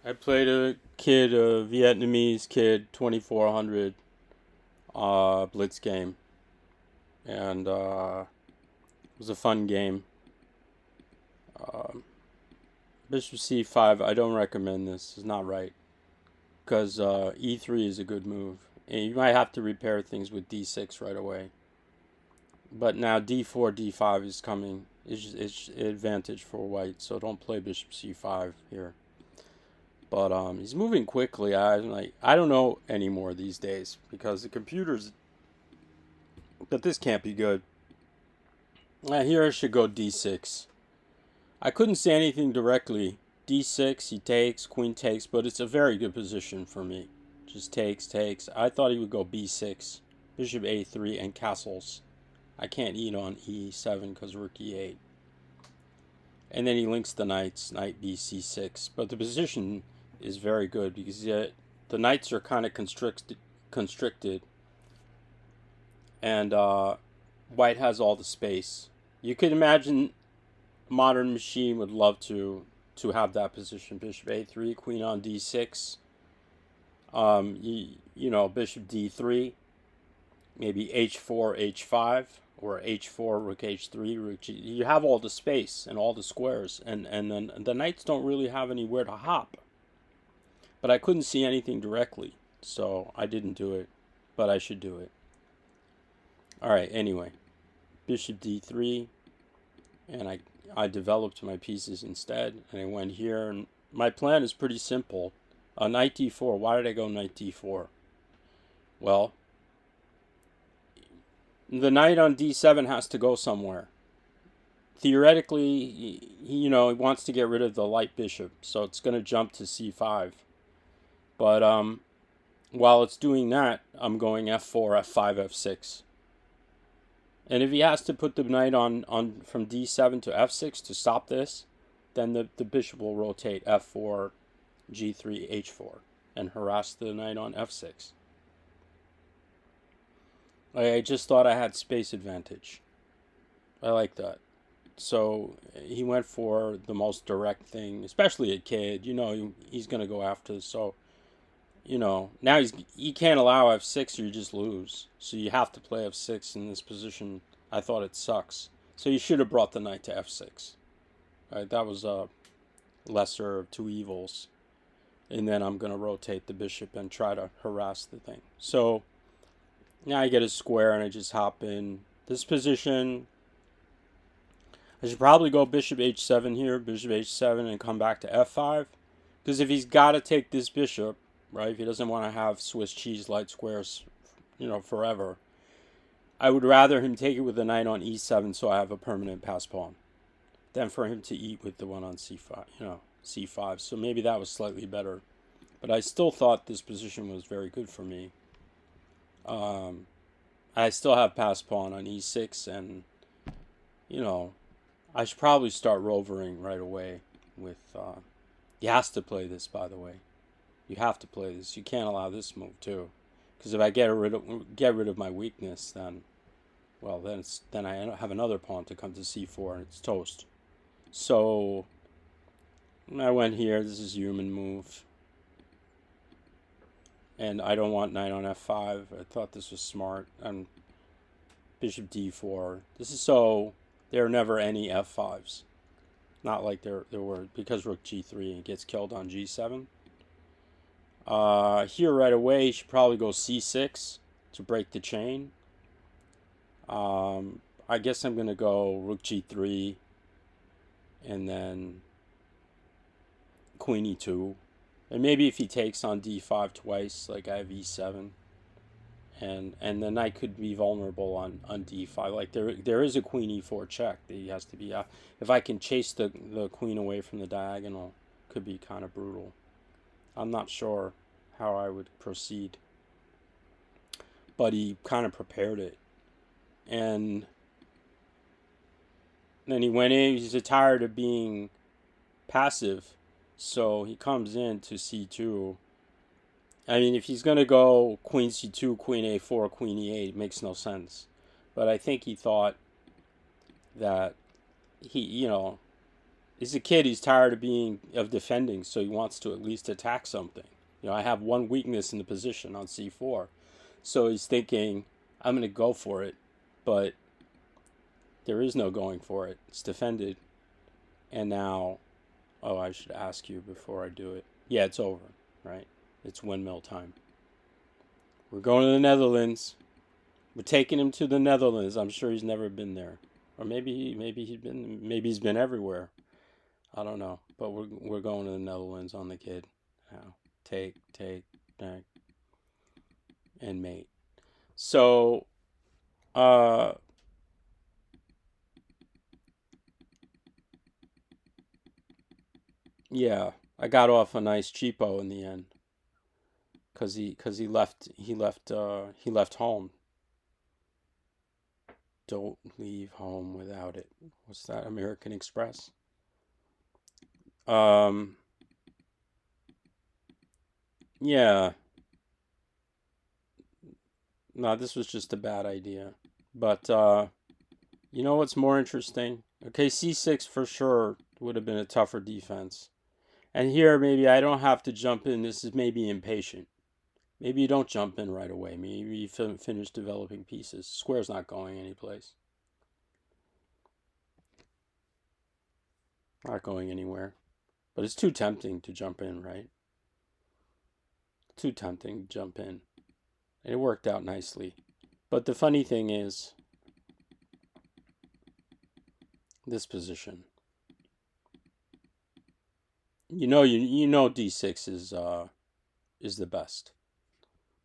I played a Vietnamese kid, 2400 Blitz game, and it was a fun game. Um, Bishop C5, I don't recommend this. It's not right because E3 is a good move, and you might have to repair things with D6 right away. But now D4, D5 is coming. It's advantage for white, so don't play Bishop C5 here. But he's moving quickly. I don't know anymore these days because the computers. But this can't be good. Here I should go D6. I couldn't say anything directly. D6, he takes, queen takes, but it's a very good position for me. Just takes, takes. I thought he would go B6, bishop A3, and castles. I can't eat on E7 because rook E8. And then he links the knights, knight BC6. But the position is very good because the knights are kind of constricted, and white has all the space. You could imagine a modern machine would love to have that position. Bishop A3, queen on D6. Bishop D3, maybe H4, H5, or H4, rook H3, rook G. You have all the space and all the squares, and then the knights don't really have anywhere to hop. But I couldn't see anything directly, so I didn't do it, but I should do it. Alright, anyway, bishop D3, and I developed my pieces instead, and I went here, and my plan is pretty simple. Knight D4, why did I go knight D4? Well, the knight on D7 has to go somewhere. Theoretically, he wants to get rid of the light bishop, so it's going to jump to C5. But while it's doing that, I'm going F4, F5, F6. And if he has to put the knight on from D7 to F6 to stop this, then the bishop will rotate F4, G3, H4, and harass the knight on F6. I just thought I had space advantage. I like that. So he went for the most direct thing, especially a kid. He's going to go after. So, now he can't allow F6 or you just lose. So you have to play F6 in this position. I thought it sucks. So you should have brought the knight to F6. Right, that was a lesser of two evils. And then I'm going to rotate the bishop and try to harass the thing. So now I get a square and I just hop in this position. I should probably go bishop h7 here, bishop h7, and come back to f5. Because if he's got to take this bishop, right, if he doesn't want to have Swiss cheese light squares, forever, I would rather him take it with the knight on e7 so I have a permanent pass pawn than for him to eat with the one on c5, c5. So maybe that was slightly better. But I still thought this position was very good for me. I still have pass pawn on e6, and, I should probably start rovering right away with, he has to play this, by the way. You have to play this. You can't allow this move, too. Because if I get rid of my weakness, then I have another pawn to come to c4, and it's toast. So I went here. This is a human move. And I don't want knight on f5. I thought this was smart. And bishop d4. This is so there are never any f5s. Not like there were, because rook g3 and gets killed on g7. Here right away, you should probably go c6 to break the chain. I guess I'm going to go rook g3 and then queen e2. And maybe if he takes on d5 twice, like I have e7, and the knight could be vulnerable on d5. Like there is a queen e4 check that he has to be. If I can chase the queen away from the diagonal, could be kind of brutal. I'm not sure how I would proceed, but he kind of prepared it, and then he went in. He's tired of being passive. So he comes in to c2. I mean, if he's going to go queen c2, queen a4, queen e8, it makes no sense. But I think he thought that he He's a kid. He's tired of defending, so he wants to at least attack something. I have one weakness in the position on c4, so he's thinking, I'm going to go for it, but there is no going for it. It's defended, and now, oh, I should ask you before I do it. Yeah, it's over, right? It's windmill time. We're going to the Netherlands. We're taking him to the Netherlands. I'm sure he's never been there, or maybe he's been everywhere. I don't know, but we're going to the Netherlands on the kid now. Take, back, and mate. So, uh, yeah, I got off a nice cheapo in the end because he left home. Don't leave home without it. What's that? American Express. Um, yeah. No, this was just a bad idea. But you know what's more interesting? Okay, C6 for sure would have been a tougher defense. And here, maybe I don't have to jump in. This is maybe impatient. Maybe you don't jump in right away. Maybe you finish developing pieces. Square's not going anyplace. Not going anywhere. But it's too tempting to jump in, right? Too tempting to jump in. And it worked out nicely. But the funny thing is, this position. You know D6 is the best.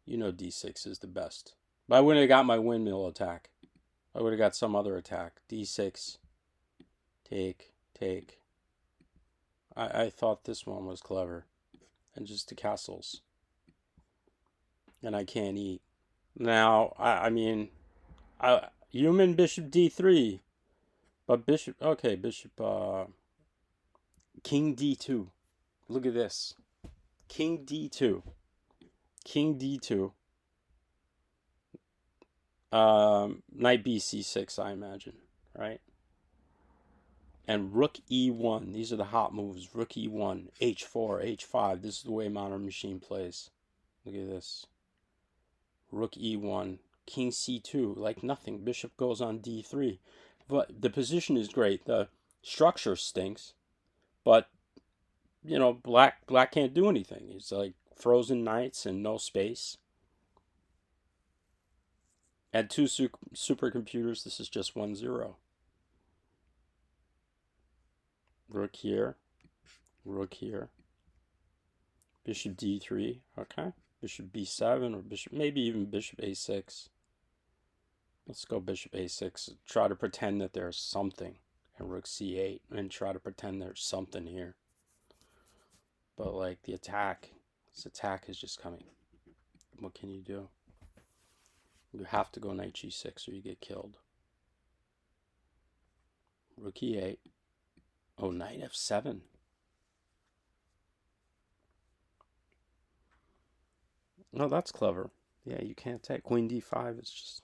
You know D6 is the best. But I wouldn't have got my windmill attack. I would have got some other attack. D6. Take. I thought this one was clever. And just the castles. And I can't eat. Now, I mean, human bishop D3. But bishop, king D2. Look at this. King D2. King D2. Knight BC6, I imagine, right? And rook E1. These are the hot moves. Rook E1, H4, H5. This is the way Modern Machine plays. Look at this. Rook E1, King C2. Like nothing. Bishop goes on D3. But the position is great. The structure stinks. But, black can't do anything. It's like frozen knights and no space. At two supercomputers, this is just 1-0. Rook here. Rook here. Bishop D3. Okay. Bishop B7 or maybe even bishop A6. Let's go bishop A6. Try to pretend that there's something. And rook C8. And try to pretend there's something here. But like this attack is just coming. What can you do? You have to go knight G6 or you get killed. Rook E8. Oh, knight F7. No, that's clever. Yeah, you can't take queen D5. It's just...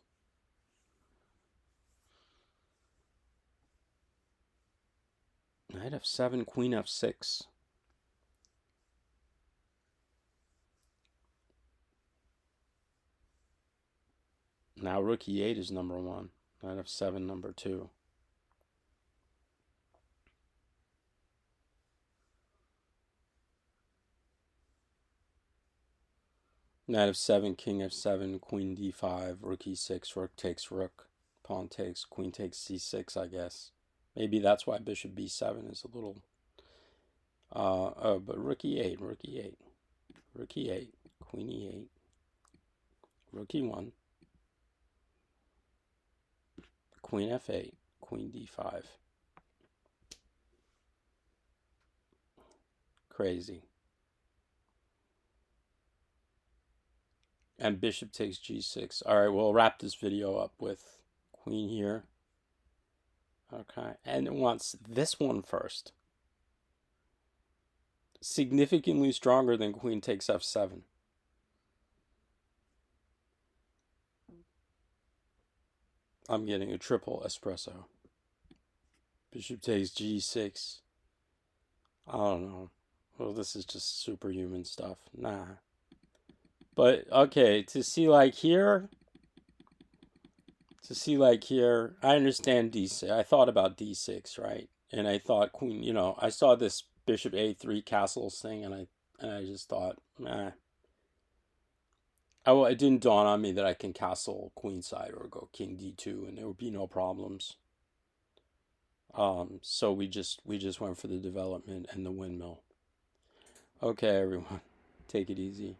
Knight F7, queen F6. Now rook E8 is number 1. Knight F7, number 2. Knight F7, king F7, queen D5, rook E6, rook takes rook, pawn takes, queen takes C6, I guess. Maybe that's why bishop B7 is a little... but rook E8, rook E8, rook E8, queen E8, rook E1, queen F8, queen D5. Crazy. And bishop takes G6. All right, we'll wrap this video up with queen here. Okay, and it wants this one first. Significantly stronger than queen takes F7. I'm getting a triple espresso. Bishop takes G6. I don't know. Well, this is just superhuman stuff. Nah. But okay, to see like here, I understand D6. I thought about D6, right? And I thought queen, I saw this bishop A3 castles thing and I just thought, nah. It didn't dawn on me that I can castle queenside or go king D2 and there would be no problems. So we just went for the development and the windmill. Okay, everyone, take it easy.